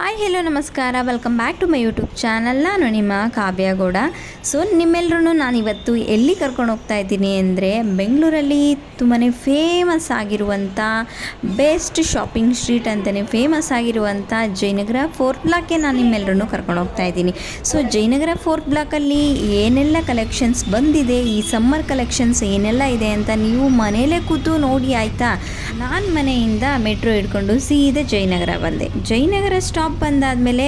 Hi hello ನಮಸ್ಕಾರ, welcome back to my YouTube channel. ನಾನು ನಿಮ್ಮ ಕಾವ್ಯ ಗೌಡ. ಸೊ ನಿಮ್ಮೆಲ್ಲರೂ ನಾನಿವತ್ತು ಎಲ್ಲಿ ಕರ್ಕೊಂಡು ಹೋಗ್ತಾ ಇದ್ದೀನಿ ಅಂದರೆ, ಬೆಂಗಳೂರಲ್ಲಿ ತುಂಬಾ ಫೇಮಸ್ ಆಗಿರುವಂಥ ಬೆಸ್ಟ್ ಶಾಪಿಂಗ್ ಸ್ಟ್ರೀಟ್ ಅಂತಲೇ ಫೇಮಸ್ ಆಗಿರುವಂಥ ಜಯನಗರ 4th ಬ್ಲಾಕ್ಗೆ ನಾನು ನಿಮ್ಮೆಲ್ಲರೂ ಕರ್ಕೊಂಡು ಹೋಗ್ತಾ ಇದ್ದೀನಿ. ಸೊ ಜಯನಗರ 4th ಬ್ಲಾಕಲ್ಲಿ ಏನೆಲ್ಲ ಕಲೆಕ್ಷನ್ಸ್ ಬಂದಿದೆ, ಈ ಸಮ್ಮರ್ ಕಲೆಕ್ಷನ್ಸ್ ಏನೆಲ್ಲ ಇದೆ ಅಂತ ನೀವು ಮನೆಯಲ್ಲೇ ಕೂತು ನೋಡಿ ಆಯಿತಾ. ನಾನು ಮನೆಯಿಂದ ಮೆಟ್ರೋ ಹಿಡ್ಕೊಂಡು ಸೀದಾ ಜಯನಗರ ಬಂದೆ. ಜಯನಗರ ಸ್ಟಾಪ್ ಬಂದಾದಮೇಲೆ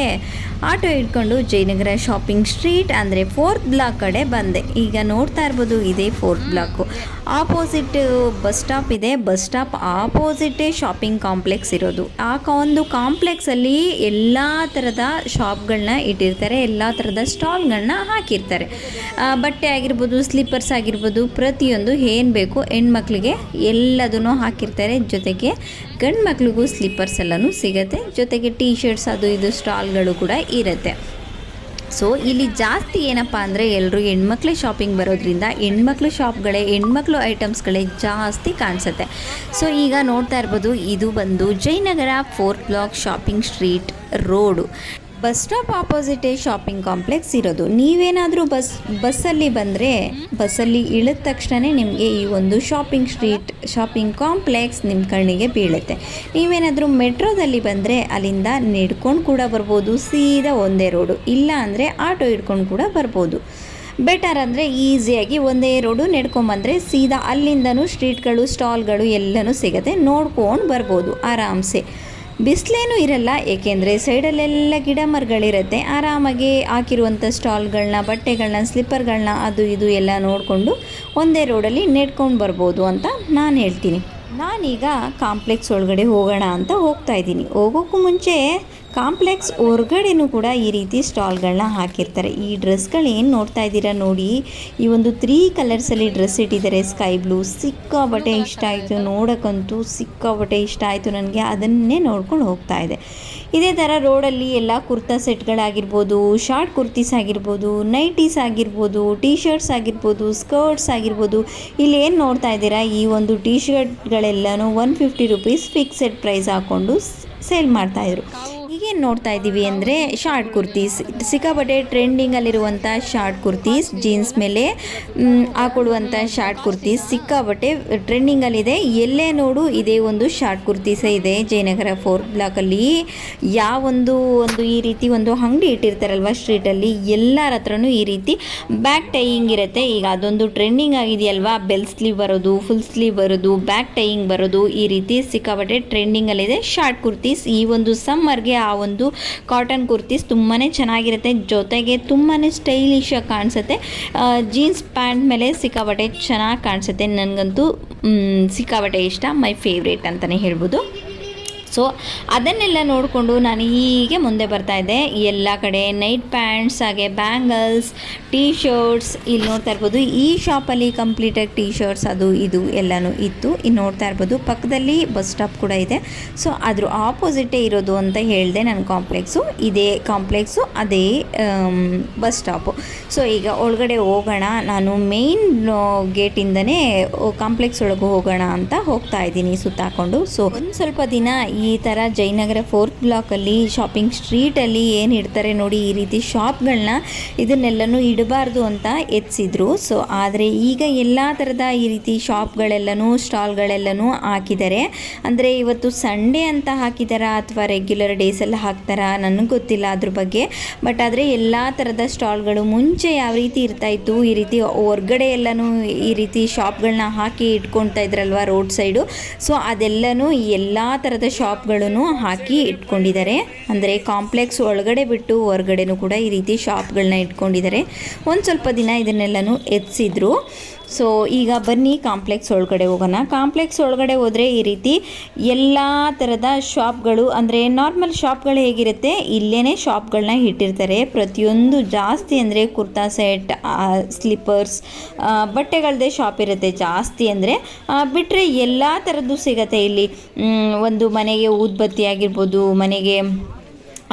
ಆಟೋ ಹಿಡ್ಕೊಂಡು ಜಯನಗರ ಶಾಪಿಂಗ್ ಸ್ಟ್ರೀಟ್ ಅಂದರೆ 4th ಬ್ಲಾಕ್ ಕಡೆ ಬಂದೆ. ಈಗ ನೋಡ್ತಾ ಇರ್ಬೋದು, ಇದೇ 4th block. Opposite bus stop ಇದೆ. ಬಸ್ ಸ್ಟಾಪ್ ಆಪೋಸಿಟೇ ಶಾಪಿಂಗ್ ಕಾಂಪ್ಲೆಕ್ಸ್ ಇರೋದು. ಆ ಒಂದು ಕಾಂಪ್ಲೆಕ್ಸಲ್ಲಿ ಎಲ್ಲ ಥರದ ಶಾಪ್ಗಳನ್ನ ಇಟ್ಟಿರ್ತಾರೆ, ಎಲ್ಲ ಥರದ ಸ್ಟಾಲ್ಗಳನ್ನ ಹಾಕಿರ್ತಾರೆ. ಬಟ್ಟೆ ಆಗಿರ್ಬೋದು, ಸ್ಲಿಪ್ಪರ್ಸ್ ಆಗಿರ್ಬೋದು, ಪ್ರತಿಯೊಂದು ಏನು ಬೇಕು ಹೆಣ್ಮಕ್ಳಿಗೆ ಎಲ್ಲದನ್ನು ಹಾಕಿರ್ತಾರೆ. ಜೊತೆಗೆ ಗಂಡು ಮಕ್ಳಿಗೂ ಸ್ಲಿಪ್ಪರ್ಸ್ ಎಲ್ಲನೂ ಸಿಗುತ್ತೆ. ಜೊತೆಗೆ ಟೀ ಶರ್ಟ್ಸ್ ಅದು ಇದು ಸ್ಟಾಲ್ಗಳು ಕೂಡ ಇರುತ್ತೆ. ಸೊ ಇಲ್ಲಿ ಜಾಸ್ತಿ ಏನಪ್ಪ ಅಂದರೆ, ಎಲ್ಲರೂ ಹೆಣ್ಮಕ್ಳೇ ಶಾಪಿಂಗ್ ಬರೋದ್ರಿಂದ ಹೆಣ್ಮಕ್ಳು ಐಟಮ್ಸ್ಗಳೇ ಜಾಸ್ತಿ ಕಾಣಿಸುತ್ತೆ. ಸೊ ಈಗ ನೋಡ್ತಾ ಇರ್ಬೋದು, ಇದು ಬಂದು Jayanagar 4th block shopping street road. Bus stop ಆಪೋಸಿಟೇ ಶಾಪಿಂಗ್ ಕಾಂಪ್ಲೆಕ್ಸ್ ಇರೋದು. ನೀವೇನಾದರೂ ಬಸ್ಸಲ್ಲಿ ಬಂದರೆ, ಬಸ್ಸಲ್ಲಿ ಇಳಿದ ತಕ್ಷಣ ನಿಮಗೆ ಈ ಒಂದು ಶಾಪಿಂಗ್ ಸ್ಟ್ರೀಟ್ ಶಾಪಿಂಗ್ ಕಾಂಪ್ಲೆಕ್ಸ್ ನಿಮ್ಮ ಕಣ್ಣಿಗೆ ಬೀಳುತ್ತೆ. ನೀವೇನಾದರೂ ಮೆಟ್ರೋದಲ್ಲಿ ಬಂದರೆ ಅಲ್ಲಿಂದ ನಡ್ಕೊಂಡು ಕೂಡ ಬರ್ಬೋದು, ಸೀದಾ ಒಂದೇ ರೋಡು. ಇಲ್ಲ ಅಂದರೆ ಆಟೋ ಹಿಡ್ಕೊಂಡು ಕೂಡ ಬರ್ಬೋದು. ಬೆಟರ್ ಅಂದರೆ ಈಸಿಯಾಗಿ ಒಂದೇ ರೋಡು ನಡ್ಕೊಂಬಂದರೆ ಸೀದಾ ಅಲ್ಲಿಂದನೂ ಸ್ಟ್ರೀಟ್ಗಳು, ಸ್ಟಾಲ್ಗಳು ಎಲ್ಲನೂ ಸಿಗುತ್ತೆ, ನೋಡ್ಕೊಂಡು ಬರ್ಬೋದು ಆರಾಮ್ಸೆ. ಬಿಸಿಲೇನೂ ಇರಲ್ಲ, ಏಕೆಂದರೆ ಸೈಡಲ್ಲೆಲ್ಲ ಗಿಡ ಮರಗಳಿರುತ್ತೆ. ಆರಾಮಾಗಿ ಹಾಕಿರುವಂಥ ಸ್ಟಾಲ್ಗಳನ್ನ, ಬಟ್ಟೆಗಳನ್ನ, ಸ್ಲಿಪ್ಪರ್ಗಳನ್ನ ಅದು ಇದು ಎಲ್ಲ ನೋಡಿಕೊಂಡು ಒಂದೇ ರೋಡಲ್ಲಿ ನೆಡ್ಕೊಂಡು ಬರ್ಬೋದು ಅಂತ ನಾನು ಹೇಳ್ತೀನಿ. ನಾನೀಗ ಕಾಂಪ್ಲೆಕ್ಸ್ ಒಳಗಡೆ ಹೋಗೋಣ ಅಂತ ಹೋಗ್ತಾ ಇದ್ದೀನಿ. ಹೋಗೋಕ್ಕೂ ಮುಂಚೆ ಕಾಂಪ್ಲೆಕ್ಸ್ ಹೊರಗಡೆನೂ ಕೂಡ ಈ ರೀತಿ ಸ್ಟಾಲ್ಗಳನ್ನ ಹಾಕಿರ್ತಾರೆ. ಈ ಡ್ರೆಸ್ಗಳು ಏನು ನೋಡ್ತಾ ಇದ್ದೀರಾ ನೋಡಿ, ಈ ಒಂದು 3 ಕಲರ್ಸಲ್ಲಿ ಡ್ರೆಸ್ ಇಟ್ಟಿದ್ದಾರೆ. ಸ್ಕೈ ಬ್ಲೂ ಸಿಕ್ಕಾಬಟ್ಟೆ ಇಷ್ಟ ಆಯಿತು, ನೋಡೋಕ್ಕಂತೂ ಸಿಕ್ಕಾಬಟ್ಟೆ ಇಷ್ಟ ಆಯಿತು ನನಗೆ. ಅದನ್ನೇ ನೋಡ್ಕೊಂಡು ಹೋಗ್ತಾ ಇದೆ. ಇದೇ ಥರ ರೋಡಲ್ಲಿ ಎಲ್ಲ ಕುರ್ತಾ ಸೆಟ್ಗಳಾಗಿರ್ಬೋದು, ಶಾರ್ಟ್ ಕುರ್ತೀಸ್ ಆಗಿರ್ಬೋದು, ನೈಟೀಸ್ ಆಗಿರ್ಬೋದು, ಟೀ ಶರ್ಟ್ಸ್ ಆಗಿರ್ಬೋದು, ಸ್ಕರ್ಟ್ಸ್ ಆಗಿರ್ಬೋದು. ಇಲ್ಲಿ ಏನು ನೋಡ್ತಾ ಇದ್ದೀರಾ, ಈ ಒಂದು ಟೀ ಶರ್ಟ್ಗಳೆಲ್ಲನೂ 150 ರೂಪೀಸ್ ಫಿಕ್ಸೆಡ್ ಪ್ರೈಸ್ ಹಾಕ್ಕೊಂಡು ಸೇಲ್ ಮಾಡ್ತಾಯಿದ್ರು. ಈಗೇನು ನೋಡ್ತಾ ಇದ್ದೀವಿ ಅಂದರೆ, ಶಾರ್ಟ್ ಕುರ್ತೀಸ್ ಸಿಕ್ಕಾಪಟ್ಟೆ ಟ್ರೆಂಡಿಂಗಲ್ಲಿರುವಂಥ ಶಾರ್ಟ್ ಕುರ್ತೀಸ್, ಜೀನ್ಸ್ ಮೇಲೆ ಹಾಕೊಳ್ಳುವಂಥ ಶಾರ್ಟ್ ಕುರ್ತೀಸ್ ಸಿಕ್ಕಾಪಟ್ಟೆ ಟ್ರೆಂಡಿಂಗಲ್ಲಿದೆ. ಎಲ್ಲೇ ನೋಡು ಇದೇ ಒಂದು ಶಾರ್ಟ್ ಕುರ್ತೀಸೇ ಇದೆ. ಜಯನಗರ 4th ಬ್ಲಾಕಲ್ಲಿ ಯಾವೊಂದು ಈ ರೀತಿ ಒಂದು ಅಂಗಡಿ ಇಟ್ಟಿರ್ತಾರಲ್ವ ಸ್ಟ್ರೀಟಲ್ಲಿ, ಎಲ್ಲರ ಹತ್ರನೂ ಈ ರೀತಿ ಬ್ಯಾಕ್ ಟೈಯಿಂಗ್ ಇರುತ್ತೆ. ಈಗ ಅದೊಂದು ಟ್ರೆಂಡಿಂಗ್ ಆಗಿದೆಯಲ್ವಾ, ಬೆಲ್ ಸ್ಲೀವ್ ಬರೋದು, ಫುಲ್ ಸ್ಲೀವ್ ಬರೋದು, ಬ್ಯಾಕ್ ಟೈಯಿಂಗ್ ಬರೋದು, ಈ ರೀತಿ ಸಿಕ್ಕಾಪಟ್ಟೆ ಟ್ರೆಂಡಿಂಗಲ್ಲಿದೆ ಶಾರ್ಟ್ ಕುರ್ತೀಸ್. ಈ ಒಂದು ಸಮ್ಮರ್ಗೆ ಆ ಒಂದು ಕಾಟನ್ ಕುರ್ತೀಸ್ ತುಂಬಾ ಚೆನ್ನಾಗಿರುತ್ತೆ. ಜೊತೆಗೆ ತುಂಬಾ ಸ್ಟೈಲಿಶಾಗಿ ಕಾಣಿಸುತ್ತೆ. ಜೀನ್ಸ್ ಪ್ಯಾಂಟ್ ಮೇಲೆ ಸಿಕ್ಕಾಪಟ್ಟೆ ಚೆನ್ನಾಗಿ ಕಾಣಿಸುತ್ತೆ. ನನಗಂತೂ ಸಿಕ್ಕಾಪಟ್ಟೆ ಇಷ್ಟ, ಮೈ ಫೇವ್ರೇಟ್ ಅಂತಲೇ ಹೇಳ್ಬೋದು. ಸೊ ಅದನ್ನೆಲ್ಲ ನೋಡಿಕೊಂಡು ನಾನು ಹೀಗೆ ಮುಂದೆ ಬರ್ತಾಯಿದ್ದೆ. ಎಲ್ಲ ಕಡೆ ನೈಟ್ ಪ್ಯಾಂಟ್ಸ್, ಹಾಗೆ ಬ್ಯಾಂಗಲ್ಸ್, ಟೀ ಶರ್ಟ್ಸ್ ಇಲ್ಲಿ ನೋಡ್ತಾ ಇರ್ಬೋದು. ಈ ಶಾಪಲ್ಲಿ ಕಂಪ್ಲೀಟಾಗಿ ಟೀ ಶರ್ಟ್ಸ್ ಅದು ಇದು ಎಲ್ಲನೂ ಇತ್ತು. ಇನ್ನು ನೋಡ್ತಾ ಇರ್ಬೋದು, ಪಕ್ಕದಲ್ಲಿ ಬಸ್ ಸ್ಟಾಪ್ ಕೂಡ ಇದೆ. ಸೊ ಅದ್ರ ಆಪೋಸಿಟೇ ಇರೋದು ಅಂತ ಹೇಳಿದೆ ನನ್ನ ಕಾಂಪ್ಲೆಕ್ಸು. ಇದೇ ಕಾಂಪ್ಲೆಕ್ಸು, ಅದೇ ಬಸ್ ಸ್ಟಾಪು. ಸೊ ಈಗ ಒಳಗಡೆ ಹೋಗೋಣ. ನಾನು ಮೇಯ್ನ್ ಗೇಟಿಂದನೇ ಕಾಂಪ್ಲೆಕ್ಸ್ ಒಳಗೆ ಹೋಗೋಣ ಅಂತ ಹೋಗ್ತಾ ಇದ್ದೀನಿ ಸುತ್ತಾಕೊಂಡು. ಸೊ ಒಂದು ಸ್ವಲ್ಪ ದಿನ ಈ ಥರ ಜಯನಗರ 4th ಬ್ಲಾಕಲ್ಲಿ ಶಾಪಿಂಗ್ ಸ್ಟ್ರೀಟಲ್ಲಿ ಏನು ಇಡ್ತಾರೆ ನೋಡಿ, ಈ ರೀತಿ ಶಾಪ್ಗಳನ್ನ, ಇದನ್ನೆಲ್ಲನೂ ಇಡಬಾರ್ದು ಅಂತ ಎತ್ತಿಸಿದ್ರು. ಸೊ ಆದರೆ ಈಗ ಎಲ್ಲ ಥರದ ಈ ರೀತಿ ಶಾಪ್ಗಳೆಲ್ಲನೂ, ಸ್ಟಾಲ್ಗಳೆಲ್ಲನೂ ಹಾಕಿದ್ದಾರೆ. ಅಂದರೆ ಇವತ್ತು ಸಂಡೇ ಅಂತ ಹಾಕಿದಾರಾ ಅಥವಾ ರೆಗ್ಯುಲರ್ ಡೇಸಲ್ಲಿ ಹಾಕ್ತಾರಾ ನನಗೆ ಗೊತ್ತಿಲ್ಲ ಅದ್ರ ಬಗ್ಗೆ. ಬಟ್ ಆದರೆ ಎಲ್ಲ ಥರದ ಸ್ಟಾಲ್ಗಳು ಮುಂಚೆ ಯಾವ ರೀತಿ ಇರ್ತಾಯಿತ್ತು, ಈ ರೀತಿ ಹೊರ್ಗಡೆ ಎಲ್ಲನೂ ಈ ರೀತಿ ಶಾಪ್ಗಳನ್ನ ಹಾಕಿ ಇಟ್ಕೊಳ್ತಾ ಇದ್ರಲ್ವ ರೋಡ್ ಸೈಡು. ಸೊ ಅದೆಲ್ಲನೂ ಎಲ್ಲ ಥರದ ಶಾಪ್ಗಳನ್ನು ಹಾಕಿ ಇಟ್ಕೊಂಡಿದ್ದಾರೆ. ಅಂದರೆ ಕಾಂಪ್ಲೆಕ್ಸ್ ಒಳಗಡೆ ಬಿಟ್ಟು ಹೊರಗಡೆನೂ ಕೂಡ ಈ ರೀತಿ ಶಾಪ್ಗಳನ್ನ ಇಟ್ಕೊಂಡಿದ್ದಾರೆ. ಒಂದು ಸ್ವಲ್ಪ ದಿನ ಇದನ್ನೆಲ್ಲನೂ ಎತ್ತಿಸಿದ್ರು. ಸೊ ಈಗ ಬನ್ನಿ ಕಾಂಪ್ಲೆಕ್ಸ್ ಒಳಗಡೆ ಹೋಗೋಣ. ಕಾಂಪ್ಲೆಕ್ಸ್ ಒಳಗಡೆ ಹೋದರೆ ಈ ರೀತಿ ಎಲ್ಲ ಥರದ ಶಾಪ್ಗಳು, ಅಂದರೆ ನಾರ್ಮಲ್ ಶಾಪ್ಗಳು ಹೇಗಿರುತ್ತೆ ಇಲ್ಲೇ ಶಾಪ್ಗಳನ್ನ ಇಟ್ಟಿರ್ತಾರೆ. ಪ್ರತಿಯೊಂದು ಜಾಸ್ತಿ ಅಂದರೆ ಕುರ್ತಾ ಸೆಟ್, ಸ್ಲಿಪ್ಪರ್ಸ್, ಬಟ್ಟೆಗಳದ್ದೇ ಶಾಪ್ ಇರುತ್ತೆ ಜಾಸ್ತಿ. ಅಂದರೆ ಬಿಟ್ಟರೆ ಎಲ್ಲ ಥರದ್ದು ಸಿಗುತ್ತೆ ಇಲ್ಲಿ. ಒಂದು ಮನೆಗೆ ಊದ್ಬತ್ತಿ ಆಗಿರ್ಬೋದು, ಮನೆಗೆ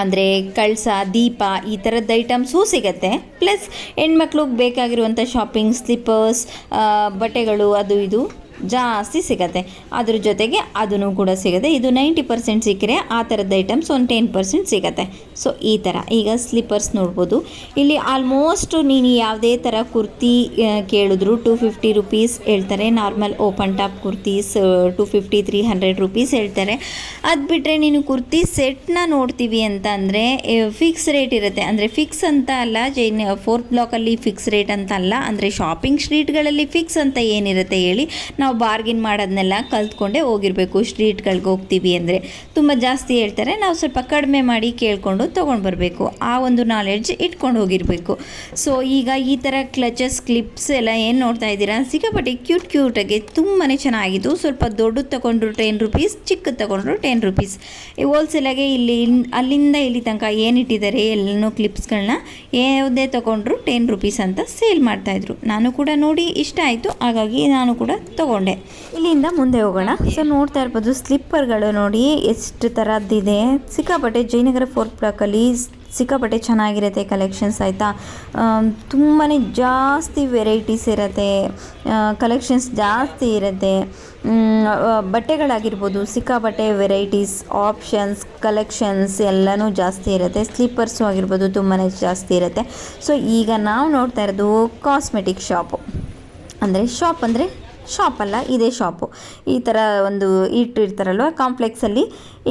ಅಂದರೆ ಕಳಸ, ದೀಪ, ಈ ಥರದ ಐಟಮ್ಸೂ ಸಿಗುತ್ತೆ. ಪ್ಲಸ್ ಹೆಣ್ಮಕ್ಳಿಗೆ ಬೇಕಾಗಿರುವಂಥ ಶಾಪಿಂಗ್, ಸ್ಲಿಪ್ಪರ್ಸ್, ಬಟ್ಟೆಗಳು ಅದು ಇದು ಜಾಸ್ತಿ ಸಿಗುತ್ತೆ. ಅದ್ರ ಜೊತೆಗೆ ಅದನ್ನು ಕೂಡ ಸಿಗುತ್ತೆ. ಇದು 90% ಸಿಕ್ಕರೆ ಆ ಥರದ ಐಟಮ್ಸ್ ಒಂದು 10% ಸಿಗುತ್ತೆ. ಸೊ ಈ ಥರ ಈಗ ಸ್ಲಿಪ್ಪರ್ಸ್ ನೋಡ್ಬೋದು. ಇಲ್ಲಿ ಆಲ್ಮೋಸ್ಟ್ ನೀನು ಯಾವುದೇ ಥರ ಕುರ್ತಿ ಕೇಳಿದ್ರು 250 ರುಪೀಸ್ ಹೇಳ್ತಾರೆ. Normal open top kurtis 250 300 rupees ಹೇಳ್ತಾರೆ. ಅದು ಬಿಟ್ಟರೆ ನೀನು ಕುರ್ತಿ ಸೆಟ್ನ ನೋಡ್ತೀವಿ ಅಂತ ಅಂದರೆ ಫಿಕ್ಸ್ ರೇಟ್ ಇರುತ್ತೆ. ಅಂದರೆ ಫಿಕ್ಸ್ ಅಂತ ಅಲ್ಲ, ಜೈನ್ 4th ಬ್ಲಾಕಲ್ಲಿ ಫಿಕ್ಸ್ ರೇಟ್ ಅಂತ ಅಲ್ಲ, ಅಂದರೆ ಶಾಪಿಂಗ್ ಸ್ಟ್ರೀಟ್ಗಳಲ್ಲಿ ಫಿಕ್ಸ್ ಅಂತ ಏನಿರುತ್ತೆ ಹೇಳಿ, ನಾವು ಬಾರ್ಗಿನ್ ಮಾಡೋದನ್ನೆಲ್ಲ ಕಲ್ತ್ಕೊಂಡೇ ಹೋಗಿರಬೇಕು. ಸ್ಟ್ರೀಟ್ಗಳಿಗೆ ಹೋಗ್ತೀವಿ ಅಂದರೆ ತುಂಬ ಜಾಸ್ತಿ ಹೇಳ್ತಾರೆ, ನಾವು ಸ್ವಲ್ಪ ಕಡಿಮೆ ಮಾಡಿ ಕೇಳಿಕೊಂಡು ತೊಗೊಂಡು ಬರಬೇಕು. ಆ ಒಂದು ನಾಲೆಡ್ಜ್ ಇಟ್ಕೊಂಡು ಹೋಗಿರಬೇಕು. ಸೊ ಈಗ ಈ ಥರ ಕ್ಲಚಸ್ ಕ್ಲಿಪ್ಸ್ ಎಲ್ಲ ಏನು ನೋಡ್ತಾ ಇದ್ದೀರಾ, ಸಿಕ್ಕಾಪಟ್ಟೆ ಕ್ಯೂಟಾಗಿ ತುಂಬಾ ಚೆನ್ನಾಗಿತ್ತು. ಸ್ವಲ್ಪ ದೊಡ್ಡದು ತೊಗೊಂಡ್ರು 10 ರುಪೀಸ್, ಚಿಕ್ಕದು ತೊಗೊಂಡ್ರು 10 ರುಪೀಸ್. ಹೋಲ್ಸೇಲಾಗೆ ಇಲ್ಲಿ ಅಲ್ಲಿಂದ ಇಲ್ಲಿ ತನಕ ಏನಿಟ್ಟಿದ್ದಾರೆ ಎಲ್ಲನೂ ಕ್ಲಿಪ್ಸ್ಗಳನ್ನ ಯಾವುದೇ ತೊಗೊಂಡ್ರು 10 ರುಪೀಸ್ ಅಂತ ಸೇಲ್ ಮಾಡ್ತಾಯಿದ್ರು. ನಾನು ಕೂಡ ನೋಡಿ ಇಷ್ಟ ಆಯಿತು, ಹಾಗಾಗಿ ನಾನು ಕೂಡ ತೊಗೊಂಡೆ. ಇಲ್ಲಿಂದ ಮುಂದೆ ಹೋಗೋಣ. ಸೊ ನೋಡ್ತಾ ಇರ್ಬೋದು ಸ್ಲಿಪ್ಪರ್ಗಳು ನೋಡಿ ಎಷ್ಟು ಥರದ್ದಿದೆ. ಸಿಕ್ಕಾಪಟ್ಟೆ ಜಯನಗರ 4th ಬ್ಲಾಕಲ್ಲಿ ಸಿಕ್ಕಾಪಟ್ಟೆ ಚೆನ್ನಾಗಿರುತ್ತೆ ಕಲೆಕ್ಷನ್ಸ್, ಆಯಿತಾ. ತುಂಬಾ ಜಾಸ್ತಿ ವೆರೈಟೀಸ್ ಇರುತ್ತೆ, ಕಲೆಕ್ಷನ್ಸ್ ಜಾಸ್ತಿ ಇರುತ್ತೆ. ಬಟ್ಟೆಗಳಾಗಿರ್ಬೋದು ಸಿಕ್ಕಾಪಟ್ಟೆ ವೆರೈಟೀಸ್, ಆಪ್ಷನ್ಸ್, ಕಲೆಕ್ಷನ್ಸ್ ಎಲ್ಲನೂ ಜಾಸ್ತಿ ಇರುತ್ತೆ. ಸ್ಲೀಪರ್ಸು ಆಗಿರ್ಬೋದು ತುಂಬಾ ಜಾಸ್ತಿ ಇರುತ್ತೆ. ಸೊ ಈಗ ನಾವು ನೋಡ್ತಾ ಇರೋದು ಕಾಸ್ಮೆಟಿಕ್ ಶಾಪು. ಅಂದರೆ ಶಾಪ್ ಅಲ್ಲ, ಇದೇ ಶಾಪು. ಈ ಥರ ಒಂದು ಇಟ್ಟಿರ್ತಾರಲ್ವ ಕಾಂಪ್ಲೆಕ್ಸಲ್ಲಿ,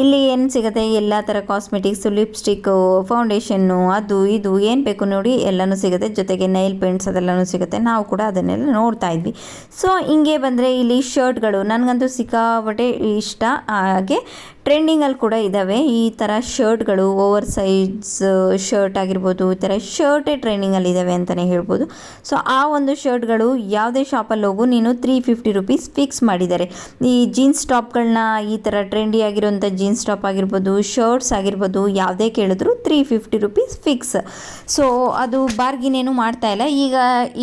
ಇಲ್ಲಿ ಏನು ಸಿಗುತ್ತೆ ಎಲ್ಲ ಥರ ಕಾಸ್ಮೆಟಿಕ್ಸು, ಲಿಪ್ಸ್ಟಿಕ್ಕು, ಫೌಂಡೇಶನ್ನು, ಅದು ಇದು ಏನು ಬೇಕು ನೋಡಿ ಎಲ್ಲನೂ ಸಿಗುತ್ತೆ. ಜೊತೆಗೆ ನೈಲ್ ಪೇಂಟ್ಸ್ ಅದೆಲ್ಲನೂ ಸಿಗುತ್ತೆ. ನಾವು ಕೂಡ ಅದನ್ನೆಲ್ಲ ನೋಡ್ತಾ ಇದ್ವಿ. ಸೊ ಹಿಂಗೆ ಬಂದರೆ ಇಲ್ಲಿ ಶರ್ಟ್ಗಳು ನನಗಂತೂ ಸಿಕ್ಕಾಪಟ್ಟೆ ಇಷ್ಟ. ಹಾಗೆ ಟ್ರೆಂಡಿಂಗಲ್ಲಿ ಕೂಡ ಇದ್ದಾವೆ ಈ ಥರ ಶರ್ಟ್ಗಳು. ಓವರ್ ಸೈಜ್ ಶರ್ಟ್ ಆಗಿರ್ಬೋದು, ಈ ಥರ ಶರ್ಟೇ ಟ್ರೆಂಡಿಂಗಲ್ಲಿ ಇದ್ದಾವೆ ಅಂತಲೇ ಹೇಳ್ಬೋದು. ಸೊ ಆ ಒಂದು ಶರ್ಟ್ಗಳು ಯಾವುದೇ ಶಾಪಲ್ಲಿ ಹೋಗು ನೀನು 350 ರುಪೀಸ್ ಫಿಕ್ಸ್ ಮಾಡಿದ್ದಾರೆ. ಈ ಜೀನ್ಸ್ ಟಾಪ್ಗಳನ್ನ, ಈ ಥರ ಟ್ರೆಂಡಿ ಆಗಿರೋಂಥ ಜೀನ್ಸ್ ಟಾಪ್ ಆಗಿರ್ಬೋದು, ಶರ್ಟ್ಸ್ ಆಗಿರ್ಬೋದು, ಯಾವುದೇ ಕೇಳಿದ್ರು 350 ರುಪೀಸ್ ಫಿಕ್ಸ್. ಸೊ ಅದು ಬಾರ್ಗಿನ್ ಏನು ಮಾಡ್ತಾ ಇಲ್ಲ. ಈಗ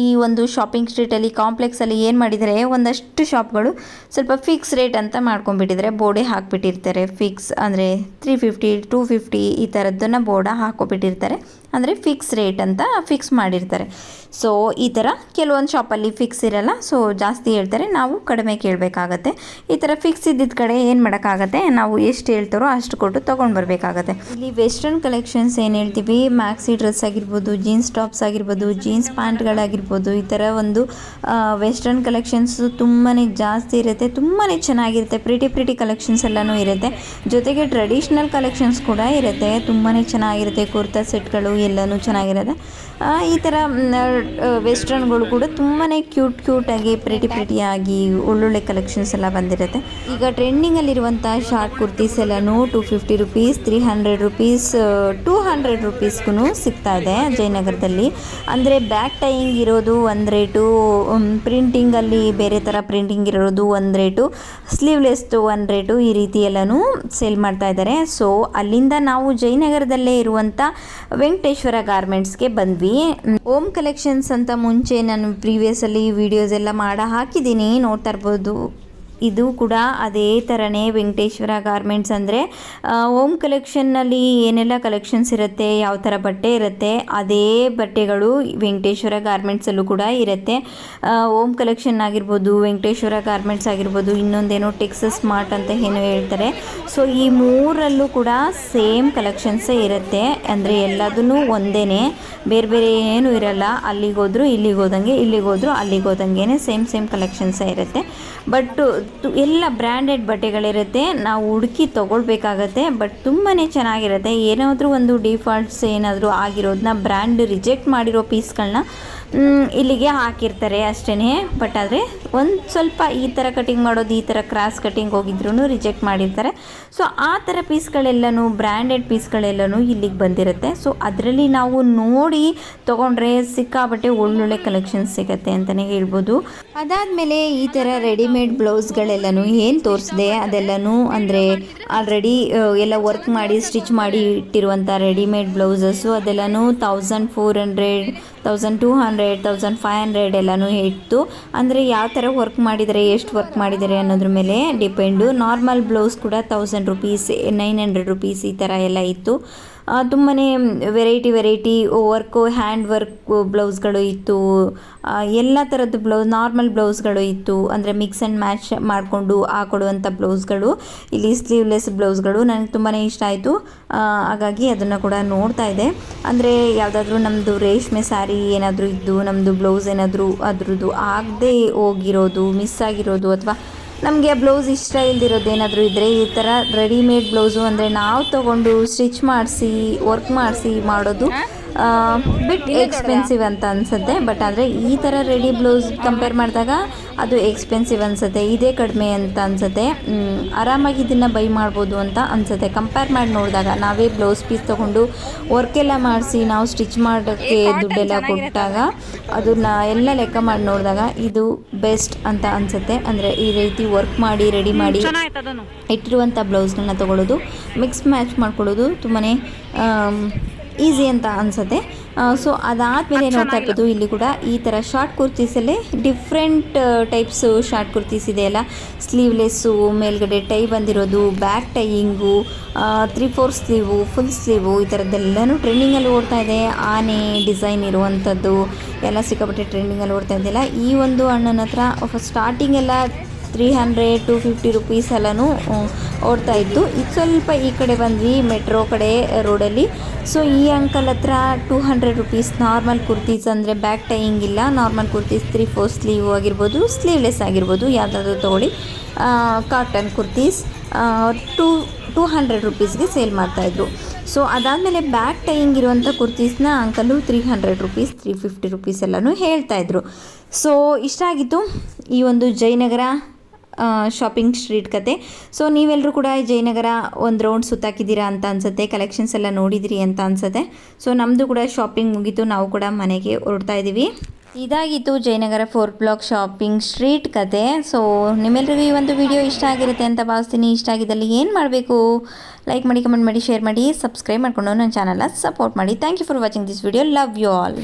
ಈ ಒಂದು ಶಾಪಿಂಗ್ ಸ್ಟ್ರೀಟಲ್ಲಿ ಕಾಂಪ್ಲೆಕ್ಸಲ್ಲಿ ಏನು ಮಾಡಿದ್ದಾರೆ, ಒಂದಷ್ಟು ಶಾಪ್ಗಳು ಸ್ವಲ್ಪ ಫಿಕ್ಸ್ ರೇಟ್ ಅಂತ ಮಾಡ್ಕೊಂಡ್ಬಿಟ್ಟಿದ್ದಾರೆ. ಬೋರ್ಡೇ ಹಾಕ್ಬಿಟ್ಟಿರ್ತಾರೆ ಫಿಕ್ಸ್, ಅಂದರೆ 350 250 ಈ ಥರದ್ದನ್ನು ಬೋರ್ಡ ಹಾಕ್ಕೊಬಿಟ್ಟಿರ್ತಾರೆ. ಅಂದರೆ ಫಿಕ್ಸ್ ರೇಟ್ ಅಂತ ಫಿಕ್ಸ್ ಮಾಡಿರ್ತಾರೆ. ಸೊ ಈ ಥರ ಕೆಲವೊಂದು ಶಾಪಲ್ಲಿ ಫಿಕ್ಸ್ ಇರಲ್ಲ, ಸೊ ಜಾಸ್ತಿ ಹೇಳ್ತಾರೆ, ನಾವು ಕಡಿಮೆ ಕೇಳಬೇಕಾಗತ್ತೆ. ಈ ಥರ ಫಿಕ್ಸ್ ಇದ್ದಿದ್ದ ಕಡೆ ಏನು ಮಾಡೋಕ್ಕಾಗತ್ತೆ, ನಾವು ಎಷ್ಟು ಹೇಳ್ತಾರೋ ಅಷ್ಟು ಕೊಟ್ಟು ತೊಗೊಂಡು ಬರಬೇಕಾಗತ್ತೆ. ಇಲ್ಲಿ ವೆಸ್ಟರ್ನ್ ಕಲೆಕ್ಷನ್ಸ್ ಏನು ಹೇಳ್ತೀವಿ, ಮ್ಯಾಕ್ಸಿ ಡ್ರೆಸ್ ಆಗಿರ್ಬೋದು, ಜೀನ್ಸ್ ಟಾಪ್ಸ್ ಆಗಿರ್ಬೋದು, ಜೀನ್ಸ್ ಪ್ಯಾಂಟ್ಗಳಾಗಿರ್ಬೋದು, ಈ ಥರ ಒಂದು ವೆಸ್ಟರ್ನ್ ಕಲೆಕ್ಷನ್ಸು ತುಂಬಾ ಜಾಸ್ತಿ ಇರುತ್ತೆ. ತುಂಬಾ ಚೆನ್ನಾಗಿರುತ್ತೆ. ಪ್ರಿಟಿ ಕಲೆಕ್ಷನ್ಸ್ ಎಲ್ಲನೂ ಇರುತ್ತೆ. ಜೊತೆಗೆ ಟ್ರೆಡಿಷ್ನಲ್ ಕಲೆಕ್ಷನ್ಸ್ ಕೂಡ ಇರುತ್ತೆ. ತುಂಬಾ ಚೆನ್ನಾಗಿರುತ್ತೆ. ಕುರ್ತಾ ಸೆಟ್ಗಳು ಎಲ್ಲನೂ ಚೆನ್ನಾಗಿರುತ್ತೆ. ಈ ಥರ ವೆಸ್ಟರ್ನ್ಗಳು ಕೂಡ ತುಂಬಾ ಕ್ಯೂಟಾಗಿ ಪ್ರಿಟಿಯಾಗಿ ಒಳ್ಳೊಳ್ಳೆ ಕಲೆಕ್ಷನ್ಸ್ ಎಲ್ಲ ಬಂದಿರುತ್ತೆ. ಈಗ ಟ್ರೆಂಡಿಂಗಲ್ಲಿರುವಂಥ ಶಾರ್ಟ್ ಕುರ್ತೀಸ್ ಎಲ್ಲನೂ 250 ರುಪೀಸ್, 300 ರುಪೀಸ್, 200 ರುಪೀಸ್ಗೂ ಸಿಗ್ತಾ ಇದೆ ಜಯನಗರದಲ್ಲಿ. ಅಂದರೆ ಬ್ಯಾಕ್ ಟೈಯಿಂಗ್ ಇರೋದು ಒಂದು ರೇಟು, ಪ್ರಿಂಟಿಂಗಲ್ಲಿ ಬೇರೆ ಥರ ಪ್ರಿಂಟಿಂಗ್ ಇರೋದು ಒಂದು ರೇಟು, ಸ್ಲೀವ್ಲೆಸ್ದು ಒಂದು ರೇಟು, ಈ ರೀತಿ ಎಲ್ಲನೂ ಸೇಲ್ ಮಾಡ್ತಾ ಇದ್ದಾರೆ. ಸೊ ಅಲ್ಲಿಂದ ನಾವು ಜಯನಗರದಲ್ಲೇ ಇರುವಂಥ ವೆಂಕಟೇಶ್ವರ ಗಾರ್ಮೆಂಟ್ಸ್ಗೆ ಬಂದ್ವಿ. ಓಮ್ ಕಲೆಕ್ಷನ್ಸ್ ಅಂತ ಮುಂಚೆ ನಾನು ಪ್ರೀವಿಯಸಲ್ಲಿ ವೀಡಿಯೋಸ್ ಎಲ್ಲ ಹಾಕಿದ್ದೀನಿ, ನೋಡ್ತಾ ಇರ್ಬೋದು. ಇದು ಕೂಡ ಅದೇ ಥರನೇ ವೆಂಕಟೇಶ್ವರ ಗಾರ್ಮೆಂಟ್ಸ್. ಅಂದರೆ ಓಮ್ ಕಲೆಕ್ಷನ್ನಲ್ಲಿ ಏನೆಲ್ಲ ಕಲೆಕ್ಷನ್ಸ್ ಇರುತ್ತೆ, ಯಾವ ಥರ ಬಟ್ಟೆ ಇರುತ್ತೆ, ಅದೇ ಬಟ್ಟೆಗಳು ವೆಂಕಟೇಶ್ವರ ಗಾರ್ಮೆಂಟ್ಸಲ್ಲೂ ಕೂಡ ಇರುತ್ತೆ. ಓಮ್ ಕಲೆಕ್ಷನ್ ಆಗಿರ್ಬೋದು, ವೆಂಕಟೇಶ್ವರ ಗಾರ್ಮೆಂಟ್ಸ್ ಆಗಿರ್ಬೋದು, ಇನ್ನೊಂದೇನೋ ಟೆಕ್ಸಸ್ ಸ್ಮಾರ್ಟ್ ಅಂತ ಏನೋ ಹೇಳ್ತಾರೆ. ಸೊ ಈ ಮೂರಲ್ಲೂ ಕೂಡ ಸೇಮ್ ಕಲೆಕ್ಷನ್ಸೇ ಇರುತ್ತೆ. ಅಂದರೆ ಎಲ್ಲದೂ ಒಂದೇ, ಬೇರೆ ಏನೂ ಇರಲ್ಲ. ಅಲ್ಲಿಗೆ ಹೋದ್ರು ಇಲ್ಲಿಗೆ ಹೋದಂಗೆ, ಇಲ್ಲಿಗೆ ಹೋದ್ರು ಅಲ್ಲಿಗೆ ಹೋದಂಗೆ ಸೇಮ್ ಕಲೆಕ್ಷನ್ಸೇ ಇರುತ್ತೆ. ಬಟ್ ಎಲ್ಲ ಬ್ರ್ಯಾಂಡೆಡ್ ಬಟ್ಟೆಗಳಿರುತ್ತೆ. ನಾವು ಹುಡುಕಿ ತೊಗೊಳ್ಬೇಕಾಗತ್ತೆ. ಬಟ್ ತುಂಬಾ ಚೆನ್ನಾಗಿರುತ್ತೆ. ಏನಾದರೂ ಒಂದು ಡಿಫಾಲ್ಟ್ಸ್ ಏನಾದರೂ ಆಗಿರೋದನ್ನ, ಬ್ರ್ಯಾಂಡ್ ರಿಜೆಕ್ಟ್ ಮಾಡಿರೋ ಪೀಸ್ಗಳನ್ನ ಇಲ್ಲಿಗೆ ಹಾಕಿರ್ತಾರೆ ಅಷ್ಟೇ. ಬಟ್ ಆದರೆ ಒಂದು ಸ್ವಲ್ಪ ಈ ಥರ ಕಟಿಂಗ್ ಮಾಡೋದು, ಈ ಥರ ಕ್ರಾಸ್ ಕಟಿಂಗ್ ಹೋಗಿದ್ರೂ ರಿಜೆಕ್ಟ್ ಮಾಡಿರ್ತಾರೆ. ಸೊ ಆ ಥರ ಪೀಸ್ಗಳೆಲ್ಲನೂ, ಬ್ರ್ಯಾಂಡೆಡ್ ಪೀಸ್ಗಳೆಲ್ಲನೂ ಇಲ್ಲಿಗೆ ಬಂದಿರುತ್ತೆ. ಸೊ ಅದರಲ್ಲಿ ನಾವು ನೋಡಿ ತೊಗೊಂಡ್ರೆ ಸಿಕ್ಕಾಬಟ್ಟೆ ಒಳ್ಳೊಳ್ಳೆ ಕಲೆಕ್ಷನ್ಸ್ ಸಿಗುತ್ತೆ ಅಂತಲೇ ಹೇಳ್ಬೋದು. ಅದಾದಮೇಲೆ ಈ ಥರ ರೆಡಿಮೇಡ್ ಬ್ಲೌಸ್ಗಳೆಲ್ಲನೂ ಏನು ತೋರಿಸಿದೆ ಅದೆಲ್ಲನೂ, ಅಂದರೆ ಆಲ್ರೆಡಿ ಎಲ್ಲ ವರ್ಕ್ ಮಾಡಿ ಸ್ಟಿಚ್ ಮಾಡಿ ಇಟ್ಟಿರುವಂಥ ರೆಡಿಮೇಡ್ ಬ್ಲೌಸಸ್ಸು ಅದೆಲ್ಲನೂ 1400, 1200, 1500 ಎಲ್ಲನೂ ಇತ್ತು. ಅಂದರೆ ಯಾವ ಥರ ವರ್ಕ್ ಮಾಡಿದರೆ, ಎಷ್ಟು ವರ್ಕ್ ಮಾಡಿದ್ದಾರೆ ಅನ್ನೋದ್ರ ಮೇಲೆ ಡಿಪೆಂಡು. ನಾರ್ಮಲ್ ಬ್ಲೌಸ್ ಕೂಡ 1000 ರುಪೀಸ್, 900 ರುಪೀಸ್ ಈ ಥರ ಎಲ್ಲ ಇತ್ತು. ತುಂಬಾ ವೆರೈಟಿ ಹ್ಯಾಂಡ್ ವರ್ಕ್ ಬ್ಲೌಸ್ಗಳು ಇತ್ತು, ಎಲ್ಲ ಥರದ್ದು ನಾರ್ಮಲ್ ಬ್ಲೌಸ್ಗಳು ಇತ್ತು. ಅಂದರೆ ಮಿಕ್ಸ್ ಆ್ಯಂಡ್ ಮ್ಯಾಚ್ ಮಾಡಿಕೊಂಡು ಹಾಕೊಡುವಂಥ ಬ್ಲೌಸ್ಗಳು, ಇಲ್ಲಿ ಸ್ಲೀವ್ಲೆಸ್ ಬ್ಲೌಸ್ಗಳು ನನಗೆ ತುಂಬಾ ಇಷ್ಟ ಆಯಿತು. ಹಾಗಾಗಿ ಅದನ್ನು ಕೂಡ ನೋಡ್ತಾ ಇದೆ. ಅಂದರೆ ಯಾವುದಾದ್ರೂ ನಮ್ಮದು ರೇಷ್ಮೆ ಸ್ಯಾರಿ ಏನಾದರೂ ಇದ್ದು ನಮ್ಮದು ಬ್ಲೌಸ್ ಏನಾದರೂ ಅದ್ರದ್ದು ಆಗದೆ ಹೋಗಿರೋದು, ಮಿಸ್ ಆಗಿರೋದು, ಅಥವಾ ನಮಗೆ ಆ ಬ್ಲೌಸ್ ಇಷ್ಟ ಇಲ್ದಿರೋದು ಏನಾದರೂ ಇದ್ದರೆ ಈ ಥರ ರೆಡಿಮೇಡ್ ಬ್ಲೌಸು ಅಂದರೆ ನಾವು ತೊಗೊಂಡು ಸ್ಟಿಚ್ ಮಾಡಿಸಿ ವರ್ಕ್ ಮಾಡಿಸಿ ಮಾಡೋದು ಬಿಟ್ ಎಕ್ಸ್ಪೆನ್ಸಿವ್ ಅಂತ ಅನಿಸುತ್ತೆ. ಬಟ್ ಆದರೆ ಈ ಥರ ರೆಡಿ ಬ್ಲೌಸ್ ಕಂಪೇರ್ ಮಾಡಿದಾಗ ಅದು ಎಕ್ಸ್ಪೆನ್ಸಿವ್ ಅನಿಸುತ್ತೆ, ಇದೇ ಕಡಿಮೆ ಅಂತ ಅನಿಸುತ್ತೆ. ಆರಾಮಾಗಿ ಇದನ್ನು ಬೈ ಮಾಡ್ಬೋದು ಅಂತ ಅನಿಸುತ್ತೆ. ಕಂಪೇರ್ ಮಾಡಿ ನೋಡಿದಾಗ ನಾವೇ ಬ್ಲೌಸ್ ಪೀಸ್ ತೊಗೊಂಡು ವರ್ಕೆಲ್ಲ ಮಾಡಿಸಿ ನಾವು ಸ್ಟಿಚ್ ಮಾಡೋಕ್ಕೆ ದುಡ್ಡೆಲ್ಲ ಕೊಟ್ಟಾಗ ಅದನ್ನು ಎಲ್ಲ ಲೆಕ್ಕ ಮಾಡಿ ನೋಡಿದಾಗ ಇದು ಬೆಸ್ಟ್ ಅಂತ ಅನಿಸುತ್ತೆ. ಅಂದರೆ ಈ ರೀತಿ ವರ್ಕ್ ಮಾಡಿ ರೆಡಿ ಮಾಡಿ ಇಟ್ಟಿರುವಂಥ ಬ್ಲೌಸ್ಗಳನ್ನ ತೊಗೊಳ್ಳೋದು, ಮಿಕ್ಸ್ ಮ್ಯಾಚ್ ಮಾಡ್ಕೊಳ್ಳೋದು ತುಂಬಾ ಈಸಿ ಅಂತ ಅನಿಸುತ್ತೆ. ಸೊ ಅದಾದಮೇಲೆ ನೋಡ್ತಾ ಇರ್ಬೋದು, ಇಲ್ಲಿ ಕೂಡ ಈ ಥರ ಶಾರ್ಟ್ ಕುರ್ತೀಸಲ್ಲೇ ಡಿಫ್ರೆಂಟ್ ಟೈಪ್ಸು ಶಾರ್ಟ್ ಕುರ್ತೀಸ್ ಇದೆಯಲ್ಲ, ಸ್ಲೀವ್ಲೆಸ್ಸು, ಮೇಲ್ಗಡೆ ಟೈ ಬಂದಿರೋದು, back tying, 3/4 sleeve, full sleeve, ಈ ಥರದ್ದೆಲ್ಲನೂ ಟ್ರೆಂಡಿಂಗಲ್ಲಿ ಓಡ್ತಾ ಇದೆ. ಆನೆ ಡಿಸೈನ್ ಇರುವಂಥದ್ದು ಎಲ್ಲ ಸಿಕ್ಕಾಪಟ್ಟೆ ಟ್ರೆಂಡಿಂಗಲ್ಲಿ ಓಡ್ತಾ ಇದೆಯಲ್ಲ. ಈ ಒಂದು ಅಣ್ಣನ ಹತ್ರ ಸ್ಟಾರ್ಟಿಂಗ್ ಎಲ್ಲ 300-250 ರುಪೀಸ್ ಎಲ್ಲನೂ ಓಡ್ತಾ ಇತ್ತು. ಇದು ಸ್ವಲ್ಪ ಈ ಕಡೆ ಬಂದ್ವಿ ಮೆಟ್ರೋ ಕಡೆ ರೋಡಲ್ಲಿ. ಸೊ ಈ ಅಂಕಲ್ ಹತ್ರ 200 ರುಪೀಸ್ ನಾರ್ಮಲ್ ಕುರ್ತೀಸ್, ಅಂದರೆ ಬ್ಯಾಕ್ ಟೈಯಿಂಗ್ ಇಲ್ಲ, ನಾರ್ಮಲ್ ಕುರ್ತೀಸ್ 3/4 ಸ್ಲೀವ್ ಆಗಿರ್ಬೋದು, ಸ್ಲೀವ್ಲೆಸ್ ಆಗಿರ್ಬೋದು, ಯಾವುದಾದ್ರೂ ತೊಗೊಳ್ಳಿ, ಕಾಟನ್ ಕುರ್ತೀಸ್ 200 ರುಪೀಸ್ಗೆ ಸೇಲ್ ಮಾಡ್ತಾಯಿದ್ರು. ಸೊ ಅದಾದಮೇಲೆ ಬ್ಯಾಕ್ ಟೈಯಿಂಗ್ ಇರುವಂಥ ಕುರ್ತೀಸ್ನ ಅಂಕಲು 300 ರುಪೀಸ್ 350 ರುಪೀಸ್ ಎಲ್ಲನೂ ಹೇಳ್ತಾಯಿದ್ರು. ಸೊ ಇಷ್ಟ ಆಗಿತ್ತು ಈ ಒಂದು ಜಯನಗರ ಶಾಪಿಂಗ್ ಸ್ಟ್ರೀಟ್ ಕತೆ. ಸೊ ನೀವೆಲ್ಲರೂ ಕೂಡ ಜಯನಗರ ಒಂದು ರೌಂಡ್ ಸುತ್ತಾಕಿದ್ದೀರಾ ಅಂತ ಅನಿಸುತ್ತೆ, ಕಲೆಕ್ಷನ್ಸ್ ಎಲ್ಲ ನೋಡಿದಿರಿ ಅಂತ ಅನಿಸುತ್ತೆ. ಸೊ ನಮ್ಮದು ಕೂಡ ಶಾಪಿಂಗ್ ಮುಗೀತು, ನಾವು ಕೂಡ ಮನೆಗೆ ಹೊರಡ್ತಾ ಇದ್ದೀವಿ. ಇದಾಗಿತ್ತು Jayanagar 4th block shopping street ಕತೆ. ಸೊ ನಿಮ್ಮೆಲ್ಲರಿಗೂ ಈ ಒಂದು ವಿಡಿಯೋ ಇಷ್ಟ ಆಗಿರುತ್ತೆ ಅಂತ ಭಾವಿಸ್ತೀನಿ. ಇಷ್ಟ ಆಗಿದ್ದಲ್ಲಿ ಏನು ಮಾಡಬೇಕು, ಲೈಕ್ ಮಾಡಿ, ಕಮೆಂಟ್ ಮಾಡಿ, ಶೇರ್ ಮಾಡಿ, ಸಬ್ಸ್ಕ್ರೈಬ್ ಮಾಡಿಕೊಂಡು ನನ್ನ ಚಾನಲ್ನ ಸಪೋರ್ಟ್ ಮಾಡಿ. Thank you for watching this video. Love you all.